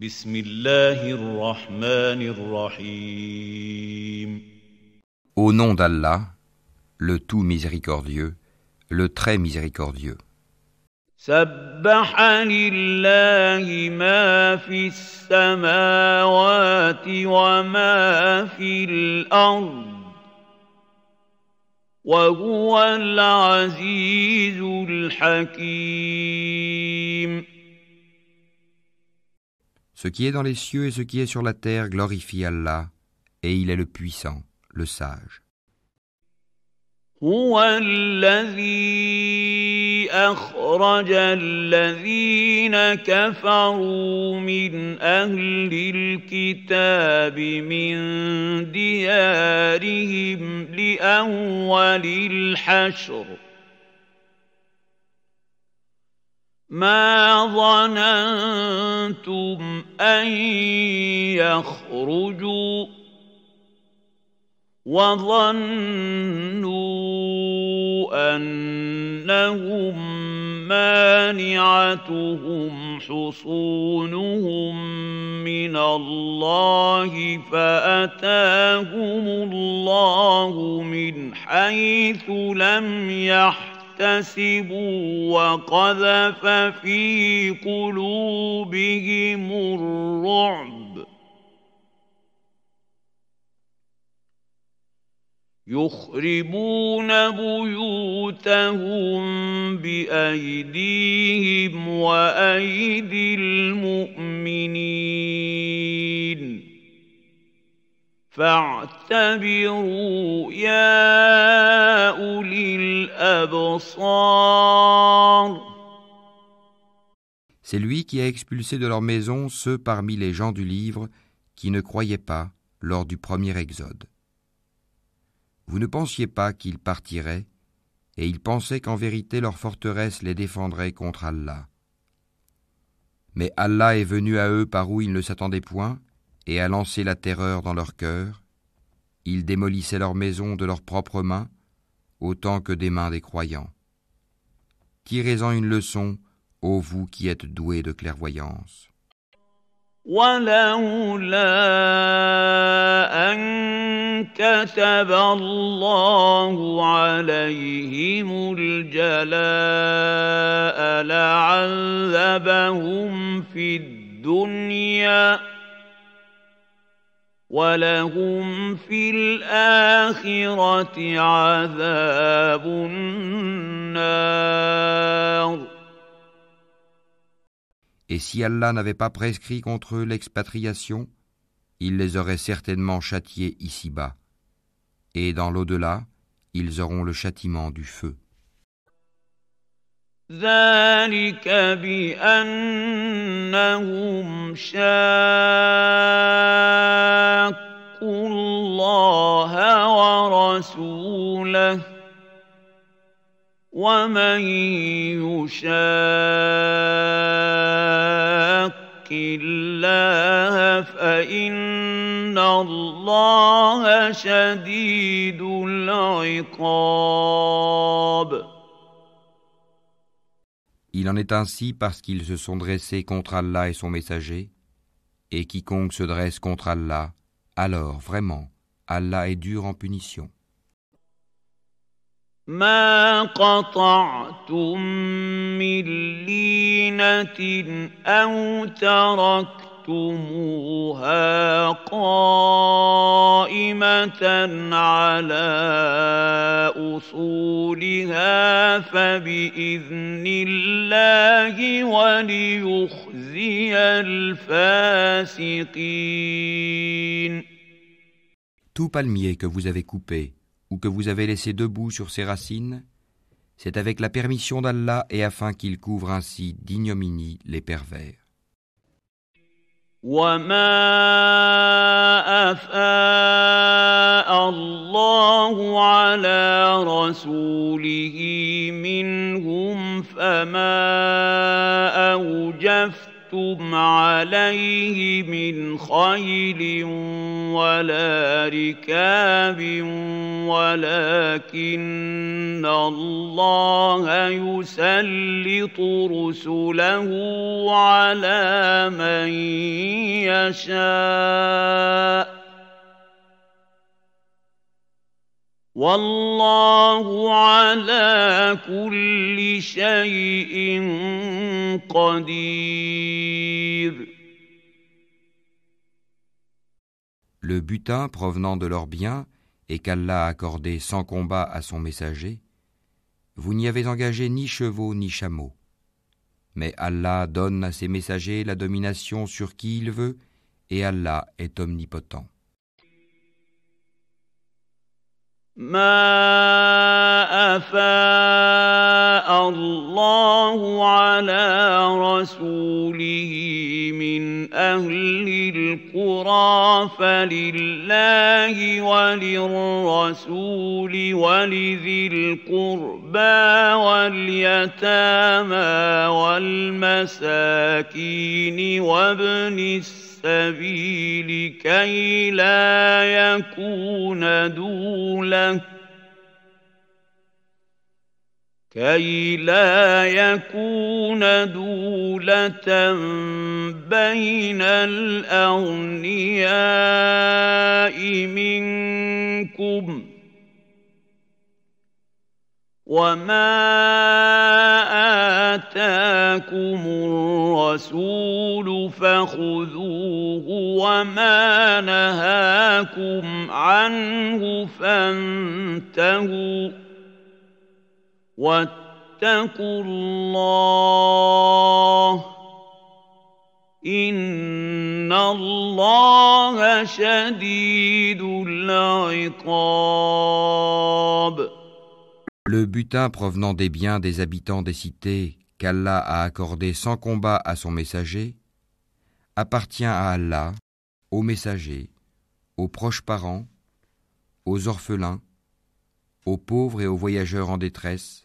بسم الله الرحمن الرحيم. Au nom d'Allah, le tout miséricordieux, le très miséricordieux. سبح لله ما في السماوات وما في الأرض وهو العزيز الحكيم. Ce qui est dans les cieux et ce qui est sur la terre glorifie Allah, et il est le puissant, le sage. هو الذي أخرج الذين كفروا من أهل الكتاب من ديارهم لأول الحشر ما ظننتم أن يخرجوا وظنوا أنهم مانعتهم حصونهم من الله فأتاهم الله من حيث لم يحتسبوا وقذف في قلوبهم الرعب يخربون بيوتهم بأيديهم وأيدي المؤمنين فاعتبروا يا أولي الأبصار. C'est lui qui a expulsé de leur maison ceux parmi les gens du livre qui ne croyaient pas lors du premier exode. Vous ne pensiez pas qu'ils partiraient, et ils pensaient qu'en vérité leur forteresse les défendrait contre Allah. Mais Allah est venu à eux par où ils ne s'attendaient point, et a lancé la terreur dans leur cœur. Ils démolissaient leurs maisons de leurs propres mains, autant que des mains des croyants. Tirez-en une leçon, ô vous qui êtes doués de clairvoyance. ولولا أن كتب الله عليهم الجلاء لعذبهم في الدنيا ولهم في الآخرة عذاب النار. Et si Allah n'avait pas prescrit contre eux l'expatriation, il les aurait certainement châtiés ici-bas. Et dans l'au-delà, ils auront le châtiment du feu. ذلك بأنهم شاقوا الله ورسوله ومن يشاق الله فإن الله شديد العقاب. Il en est ainsi parce qu'ils se sont dressés contre Allah et son messager, et quiconque se dresse contre Allah, alors vraiment, Allah est dur en punition. ما قطعتم من لينة أو تركتموها قائمة على أصولها فبإذن الله وليخزي الفاسقين. Tout palmier que vous avez coupé, ou que vous avez laissé debout sur ses racines, c'est avec la permission d'Allah et afin qu'il couvre ainsi d'ignominie les pervers. وما أفاء الله على رسوله منهم فما أوجفتم لستم عليه من خيل ولا ركاب ولكن الله يسلط رسله على من يشاء والله على كل شيء قدير. Le butin provenant de leurs biens et qu'Allah a accordé sans combat à son messager, vous n'y avez engagé ni chevaux ni chameaux. Mais Allah donne à ses messagers la domination sur qui il veut, et Allah est omnipotent. ما أفاء الله على رسوله من أهل القرى فلله وللرسول ولذي القربى واليتامى والمساكين وابن السبيل كي لا يكون دولة بين الأغنياء منكم وما آتاكم الرسول فخذوه وما نهاكم عنه فانتهوا واتقوا الله إن الله شديد العقاب. Le butin provenant des biens des habitants des cités qu'Allah a accordé sans combat à son messager appartient à Allah, aux messagers, aux proches parents, aux orphelins, aux pauvres et aux voyageurs en détresse,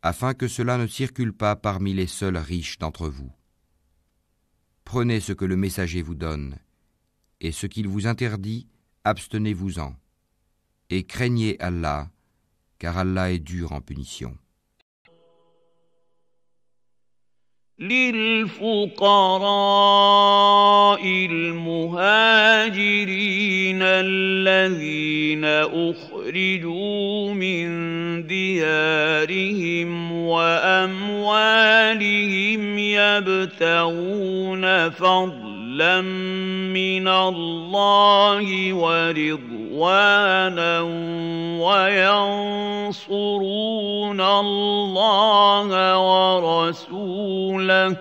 afin que cela ne circule pas parmi les seuls riches d'entre vous. Prenez ce que le messager vous donne, et ce qu'il vous interdit, abstenez-vous-en, et craignez Allah, car Allah est dur en punition. للفقراء المهاجرين الذين أخرجوا من ديارهم وأموالهم يبتغون فضلا من الله ورضوانا وينصرون الله ورسوله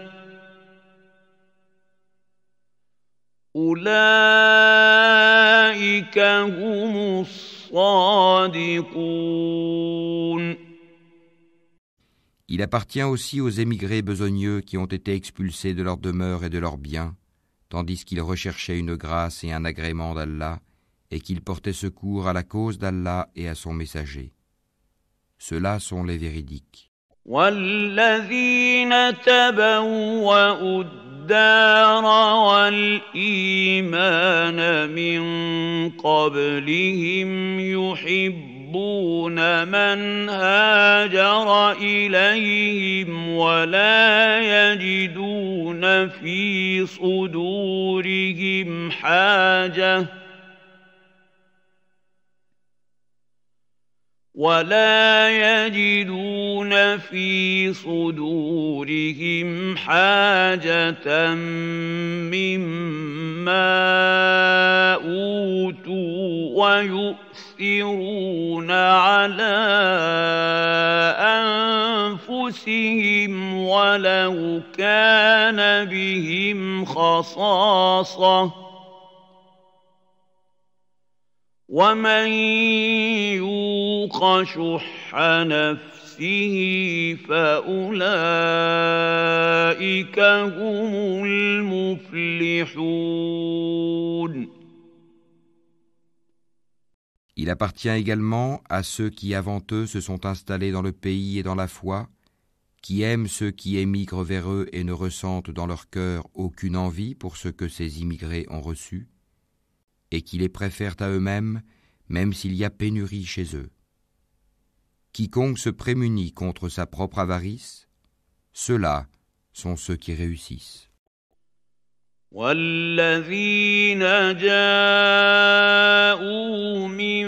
أولئك هم الصادقون. Il appartient aussi aux émigrés besogneux qui ont été expulsés de leur demeure et de leurs biens, tandis qu'ils recherchaient une grâce et un agrément d'Allah, et qu'ils portaient secours à la cause d'Allah et à son messager. Ceux-là sont les véridiques. والذين تبوأوا الدار والإيمان من قبلهم يحبون من هاجر إليهم ولا يجدون في صدورهم حاجة مما أوتوا ويؤثرون على أنفسهم ولو كان بهم خصاصة ومن يوق شح نفسه فأولئك هم المفلحون. Il appartient également à ceux qui avant eux se sont installés dans le pays et dans la foi, qui aiment ceux qui émigrent vers eux et ne ressentent dans leur cœur aucune envie pour ce que ces immigrés ont reçu, et qui les préfèrent à eux-mêmes, même s'il y a pénurie chez eux. Quiconque se prémunit contre sa propre avarice, ceux-là sont ceux qui réussissent. والذين جاءوا من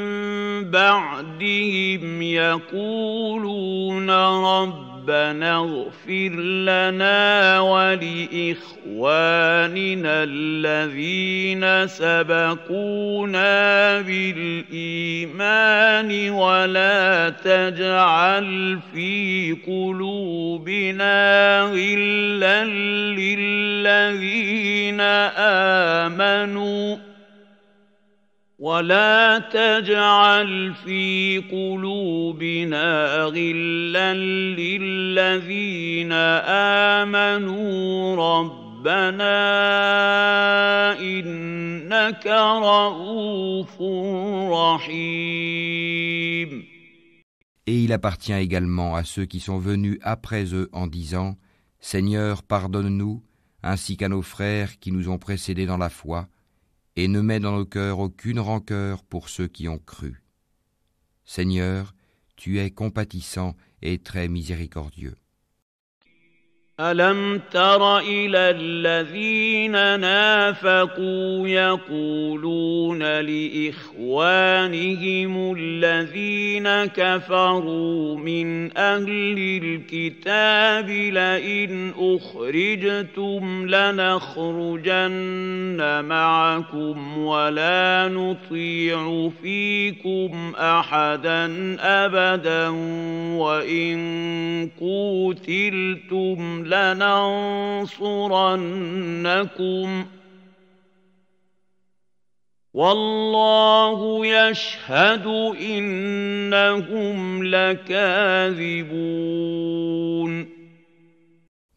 بعدهم يقولون ربنا اغفر لنا ولإخواننا الذين سبقونا بالإيمان ولا تجعل في قلوبنا غلا للذين آمنوا ربنا إنك رؤوف رحيم. Et il appartient également à ceux qui sont venus après eux en disant « Seigneur, pardonne-nous, ainsi qu'à nos frères qui nous ont précédés dans la foi, et ne mets dans nos cœurs aucune rancœur pour ceux qui ont cru. Seigneur, tu es compatissant et très miséricordieux. » ألم تر إلى الذين نافقوا يقولون لإخوانهم الذين كفروا من أهل الكتاب لئن أخرجتم لنخرجن معكم ولا نطيع فيكم أحدا أبدا وإن قوتلتم لننصرنكم والله يشهد إنهم لكاذبون.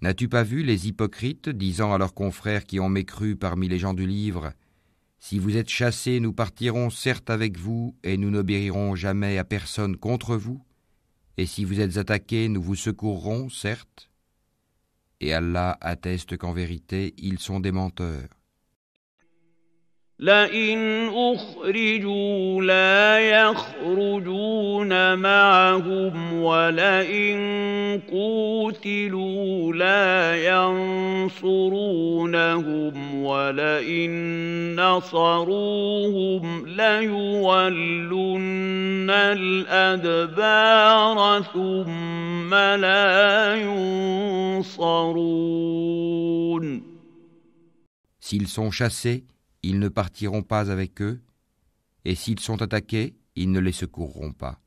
N'as-tu pas vu les hypocrites disant à leurs confrères qui ont mécru parmi les gens du livre « Si vous êtes chassés, nous partirons certes avec vous et nous n'obéirons jamais à personne contre vous, et si vous êtes attaqués, nous vous secourrons, certes. » Et Allah atteste qu'en vérité, ils sont des menteurs. لئن أخرجوا لا يخرجون معهم ولئن قوتلوا لا ينصرونهم ولئن نصروهم ليولن الأدبار ثم لا ينصرون. S'ils sont chassés, ils ne partiront pas avec eux, et s'ils sont attaqués, ils ne les secourront pas.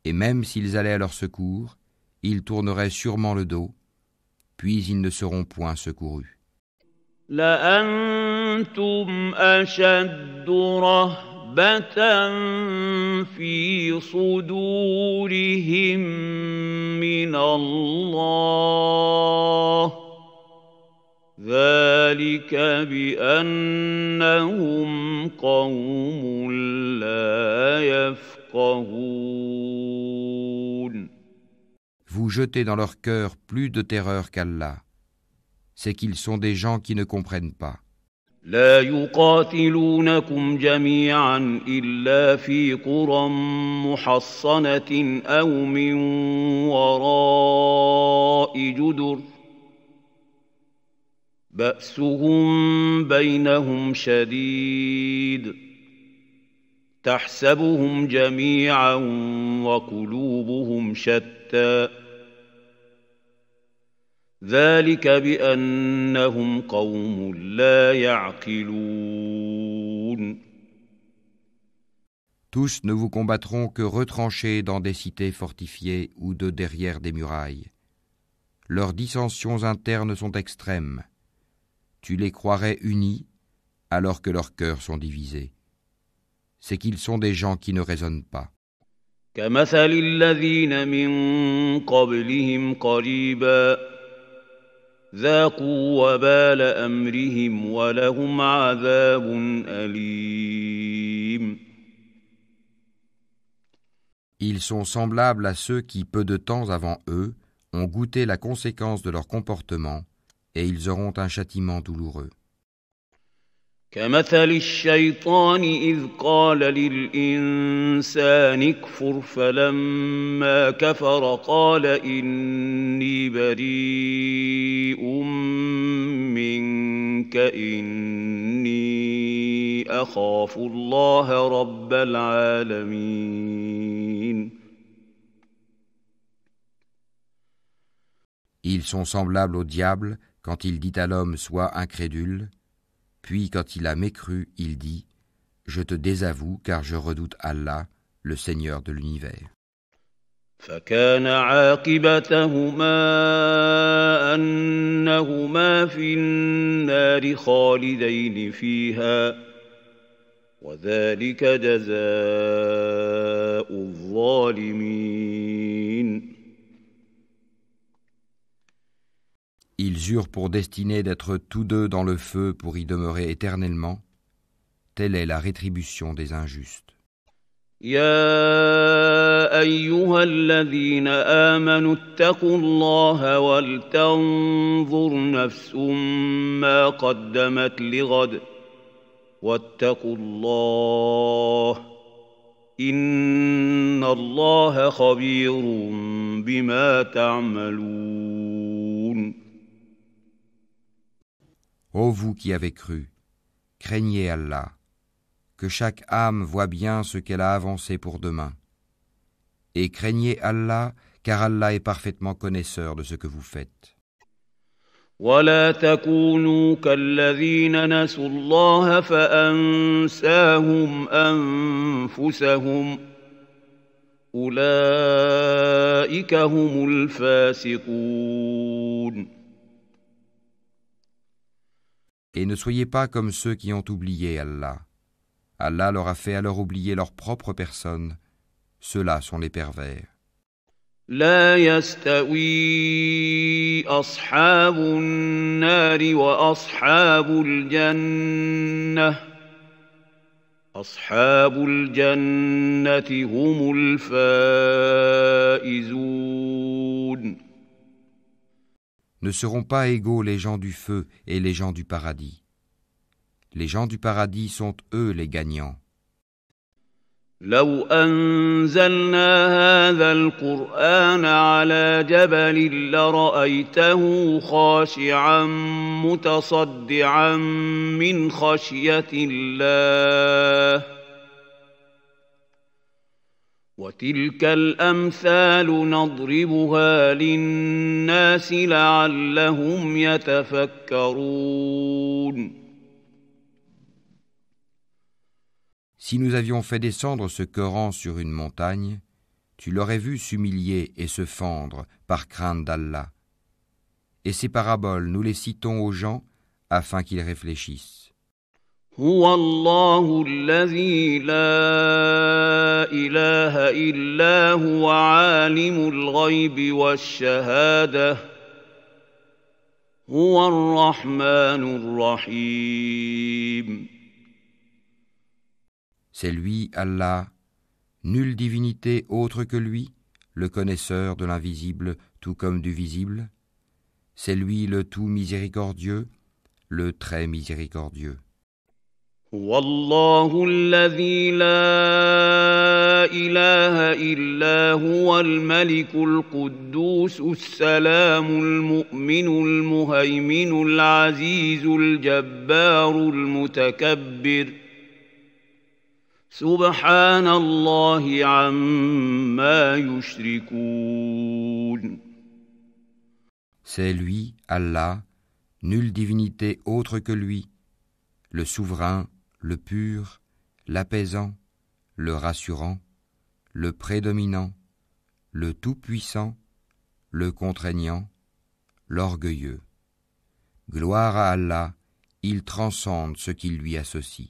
Et même s'ils allaient à leur secours, ils tourneraient sûrement le dos, puis ils ne seront point secourus. لأنتم أشد رهبة في صدورهم من الله ذلك بأنهم قوم لا يفقهون. Vous jetez dans leur cœur plus de terreur qu'Allah. C'est qu'ils sont des gens qui ne comprennent pas. لا يقاتلونكم جميعا إلا في قرى محصنة أو من وراء جدر بأسهم بينهم شديد تحسبهم جميعا وقلوبهم شتى ذلك بأنهم قوم لا يعقلون. Tous ne vous combattront que retranchés dans des cités fortifiées ou de derrière des murailles. Leurs dissensions internes sont extrêmes. Tu les croirais unis alors que leurs cœurs sont divisés. C'est qu'ils sont des gens qui ne raisonnent pas. كمثل الذين من قبلهم قريبا ذاقوا وبال أمرهم ولهم عذاب أليم. Ils sont semblables à ceux qui, peu de temps avant eux, ont goûté la conséquence de leur comportement et ils auront un châtiment douloureux. كمثل الشيطان إذ قال للإنسان اكفر فلما كفر قال إني بريء منك إني أخاف الله رب العالمين. Ils sont semblables au diable quand il dit à l'homme « Sois incrédule », puis quand il a mécru, il dit « Je te désavoue car je redoute Allah, le Seigneur de l'univers. » فكان عاقبتهما أنهما في النار خالدين فيها وذلك جزاء الظالمين. Ils eurent pour destinée d'être tous deux dans le feu pour y demeurer éternellement. Telle est la rétribution des injustes. يا أيها الذين آمنوا اتقوا الله ولتنظر نفس ما قدمت لغد واتقوا الله إن الله خبير بما تعملون. Ô vous qui avez cru, craignez Allah, que chaque âme voit bien ce qu'elle a avancé pour demain. Et craignez Allah, car Allah est parfaitement connaisseur de ce que vous faites. ولا تكونوا كالذين نسوا الله فأنساهم أنفسهم أولئك هم الفاسقون. Et ne soyez pas comme ceux qui ont oublié Allah. Allah leur a fait alors oublier leur propre personne. Ceux-là sont les pervers. لا يستوي أصحاب النار وأصحاب الجنة أصحاب الجنة هم الفائزون. Ne seront pas égaux les gens du feu et les gens du paradis. Les gens du paradis sont eux les gagnants. لو أنزلنا هذا القرآن على جبل لرأيته خاشعا متصدعا من خشية الله وتلك الأمثال نضربها للناس لعلهم يتفكرون. Si nous avions fait descendre ce Coran sur une montagne, tu l'aurais vu s'humilier et se fendre par crainte d'Allah. Et ces paraboles, nous les citons aux gens afin qu'ils réfléchissent. هو الله الذي لا إله إلا هو عالم الغيب والشهادة هو الرحمن الرحيم. C'est lui, Allah, nulle divinité autre que lui, le connaisseur de l'invisible tout comme du visible. C'est lui le tout miséricordieux, le très miséricordieux. هو الله الذي لا إله إلا هو الملك القدوس السلام المؤمن المهيمن العزيز الجبار المتكبر سبحان الله عما يشركون. C'est lui, Allah, nulle divinité autre que lui, le souverain, le pur, l'apaisant, le rassurant, le prédominant, le tout-puissant, le contraignant, l'orgueilleux. Gloire à Allah, il transcende ce qui lui associe.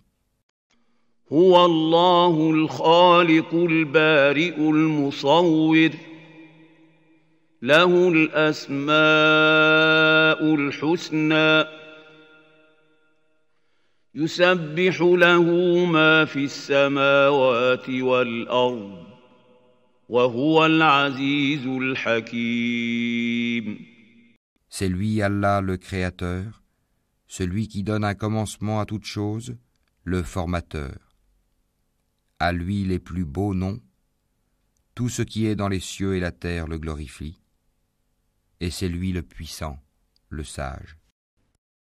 هو الله الخالق البارئ المصور له الأسماء الحسنى يسبح له ما في السماوات والأرض وهو العزيز الحكيم. C'est lui, Allah, le Créateur, celui qui donne un commencement à toute chose, le Formateur. À lui les plus beaux noms, tout ce qui est dans les cieux et la terre le glorifie, et c'est lui le puissant, le sage.